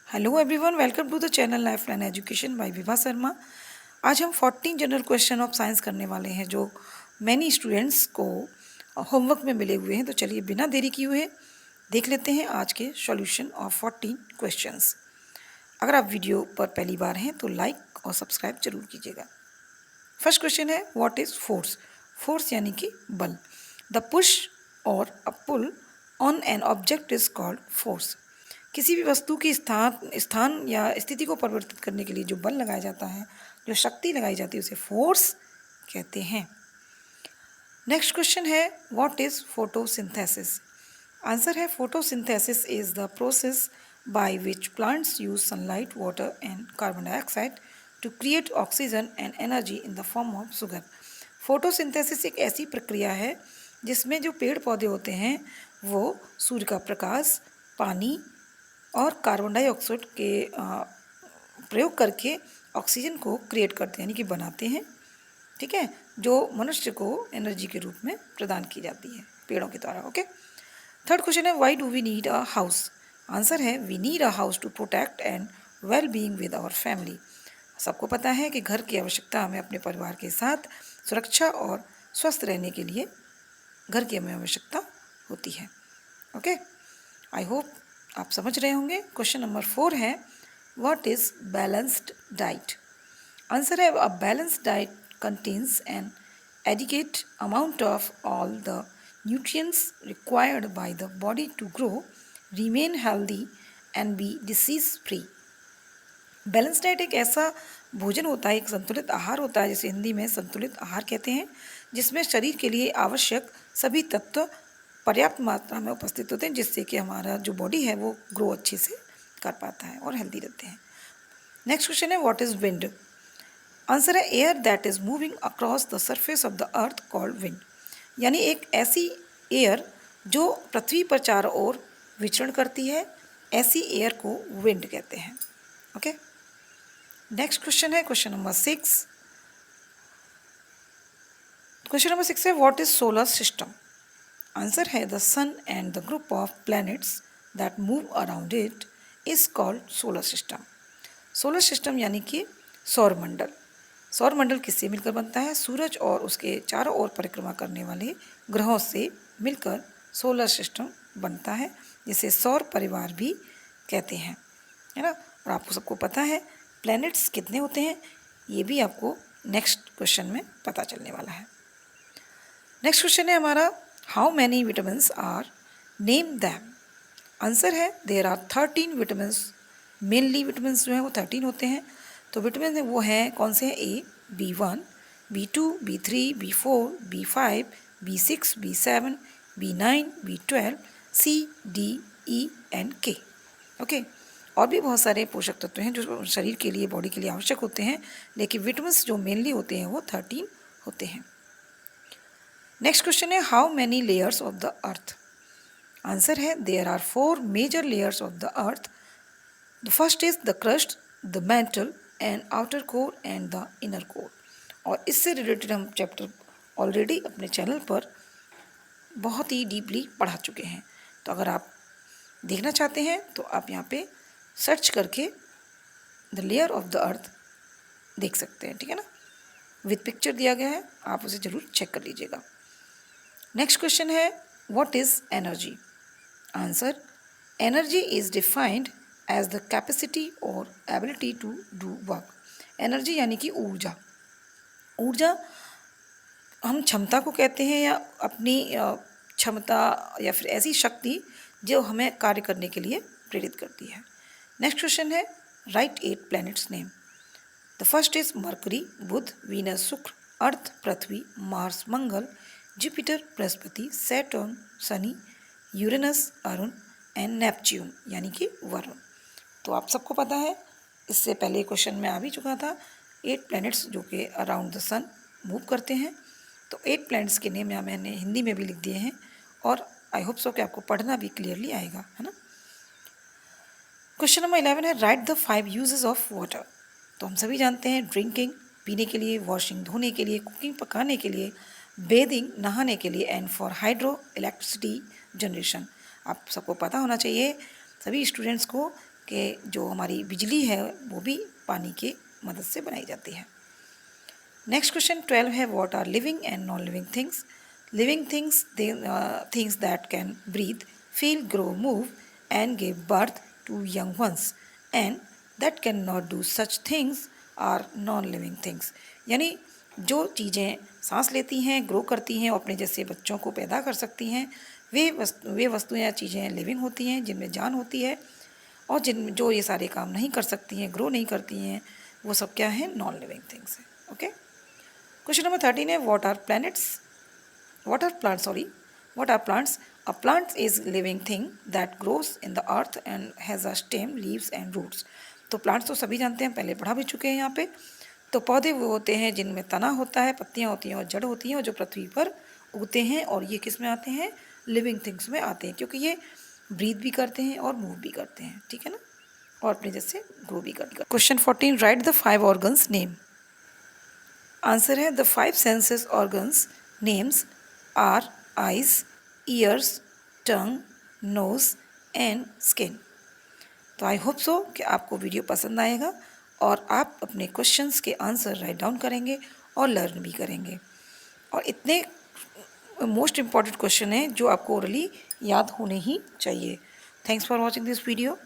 Hello everyone, welcome to the channel life line education by Vibha Sharma. आज हम 14 general question of science करने वाले हैं जो मैनी स्टूडेंट्स को होमवर्क में मिले हुए हैं। तो चलिए बिना देरी किए हुए देख लेते हैं आज के सॉल्यूशन ऑफ 14 क्वेश्चंस। अगर आप वीडियो पर पहली बार हैं तो लाइक और सब्सक्राइब जरूर कीजिएगा। फर्स्ट क्वेश्चन है, व्हाट इज़ फोर्स। फोर्स यानी कि बल। The push or a pull on an object is called force. किसी भी वस्तु की स्थान या स्थिति को परिवर्तित करने के लिए जो बल लगाया जाता है, जो शक्ति लगाई जाती है, उसे फोर्स कहते हैं। नेक्स्ट क्वेश्चन है, व्हाट इज फोटोसिंथेसिस। आंसर है, photosynthesis is the process by which plants use sunlight, water and carbon dioxide to create oxygen and energy in the form of sugar. Photosynthesis एक ऐसी प्रक्रिया है जिसमें जो पेड़ पौधे होते हैं वो सूर्य का प्रकाश, पानी और कार्बन डाइऑक्साइड के प्रयोग करके ऑक्सीजन को क्रिएट करते हैं, यानी कि बनाते हैं। ठीक है, जो मनुष्य को एनर्जी के रूप में प्रदान की जाती है पेड़ों के द्वारा। ओके। थर्ड क्वेश्चन है, why do we need a house. Answer है, we need a house to protect and well being with our family. सबको पता है कि घर की आवश्यकता हमें अपने परिवार के साथ सुरक्षा और स्वस्थ रहने के लिए घर की हमें आवश्यकता होती है। ओके, आई होप आप समझ रहे होंगे। क्वेश्चन नंबर 4 है, what is balanced diet. Answer है, a balanced diet contains an adequate amount of all the nutrients required by the body to grow, remain healthy and be disease free। Balance diet एक ऐसा भोजन होता है, एक संतुलित आहार होता है, जिसे हिंदी में संतुलित आहार कहते हैं, जिसमें शरीर के लिए आवश्यक सभी तत्व पर्याप्त मात्रा में उपस्थित होते हैं, जिससे कि हमारा जो बॉडी है वो ग्रो अच्छे से कर पाता है और हेल्दी रहते हैं। नेक्स्ट क्वेश्चन है, व्हाट इज विंड। आंसर है, air that is moving across the surface of the earth called wind. यानी एक ऐसी एयर जो पृथ्वी पर चारों ओर विचरण करती है, ऐसी एयर को विंड कहते हैं। ओके। नेक्स्ट क्वेश्चन है क्वेश्चन नंबर 6। क्वेश्चन नंबर 6 है, what is solar system. Answer है, the sun and the group of planets that move around it is called solar system. Solar system यानी कि सौरमंडल। सौरमंडल किससे मिलकर बनता है? सूरज और उसके चारों ओर परिक्रमा करने वाले ग्रहों से मिलकर सोलर सिस्टम बनता है, जिसे सौर परिवार भी कहते हैं, है ना। और आपको सबको पता है प्लैनेट्स कितने होते हैं, ये भी आपको नेक्स्ट क्वेश्चन में पता चलने वाला है। नेक्स्ट क्वेश्चन है हमारा, how many vitamins are, name them. Answer है, there are 13 vitamins. Mainly vitamins जो हैं वो 13 होते हैं। तो विटामिन वो हैं कौन से हैं? ए, B1, B2, B3, B4, B5, B6, B7, B9, B12, C, D, E and K। Okay. और भी बहुत सारे पोषक तत्व हैं जो शरीर के लिए, बॉडी के लिए आवश्यक होते हैं, लेकिन विटामिन्स जो मेनली होते हैं वो 13 होते हैं। नेक्स्ट क्वेश्चन है, how many layers of the earth. Answer है, there are 4 major layers of the earth. The first is the crust, the mantle and outer core and the inner core. और इससे related हम chapter already अपने channel पर बहुत ही deeply पढ़ा चुके हैं। तो अगर आप देखना चाहते हैं तो आप यहाँ पे सर्च करके द लेयर ऑफ द अर्थ देख सकते हैं, ठीक है ना। विद पिक्चर दिया गया है, आप उसे ज़रूर चेक कर लीजिएगा। नेक्स्ट क्वेश्चन है, what is energy. Answer, energy is defined as the capacity or ability to do work. Energy यानी कि ऊर्जा। ऊर्जा हम क्षमता को कहते हैं, या अपनी क्षमता या फिर ऐसी शक्ति जो हमें कार्य करने के लिए प्रेरित करती है। नेक्स्ट क्वेश्चन है, write 8 planets name. The first is Mercury, Budh, Venus, Shukra, Earth, Prithvi, Mars, Mangal, Jupiter, Brihaspati, Saturn, Shani, Uranus, Arun and Neptune यानी कि वरुण। तो आप सबको पता है, इससे पहले क्वेश्चन में आ भी चुका था, 8 प्लैनेट्स जो कि अराउंड द सन मूव करते हैं। तो 8 प्लैनेट्स के नेम यहाँ मैंने हिंदी में भी लिख दिए हैं, और आई होप सो कि आपको पढ़ना भी क्लियरली आएगा, है ना। क्वेश्चन नंबर 11 है, right the 5 uses of water. तो हम सभी जानते हैं, ड्रिंकिंग पीने के लिए, वॉशिंग धोने के लिए, कुकिंग पकाने के लिए, बेदिंग नहाने के लिए, and for hydro electricity generation. आप सबको पता होना चाहिए सभी स्टूडेंट्स को कि जो हमारी बिजली है वो भी पानी की मदद से बनाई जाती है। नेक्स्ट क्वेश्चन 12 है, what are living and non living things. Living things things that can breathe, feel, grow, move and give birth to young ones and that can not do such things are non living things. यानी जो चीज़ें सांस लेती हैं, grow करती हैं और अपने जैसे बच्चों को पैदा कर सकती हैं, वे वस्तुएं या चीज़ें लिविंग होती हैं, जिनमें जान होती है। और जिन जो ये सारे काम नहीं कर सकती हैं, ग्रो नहीं करती हैं, वो सब क्या है, नॉन लिविंग थिंग्स है। ओके। क्वेश्चन नंबर 13 है, what are plants. A plant is living thing that grows in the earth and has a stem, leaves and roots. तो प्लांट्स तो सभी जानते हैं, पहले पढ़ा भी चुके हैं यहाँ पे। तो पौधे वो होते हैं जिनमें तना होता है, पत्तियाँ होती हैं और जड़ होती हैं, और जो पृथ्वी पर उगते हैं, और ये किस में आते हैं, लिविंग थिंग्स में आते हैं, क्योंकि ये ब्रीथ भी करते हैं और मूव भी करते हैं, ठीक है ना, और अपने जैसे ग्रो भी करते हैं। Question 14, write the 5 organs name. Answer है, the 5 senses organs names are eyes, ears, tongue, nose and skin. तो आई होप सो कि आपको वीडियो पसंद आएगा और आप अपने क्वेश्चंस के आंसर राइट डाउन करेंगे और लर्न भी करेंगे। और इतने मोस्ट इम्पॉर्टेंट क्वेश्चन हैं जो आपको ओरली याद होने ही चाहिए। Thanks for watching this video.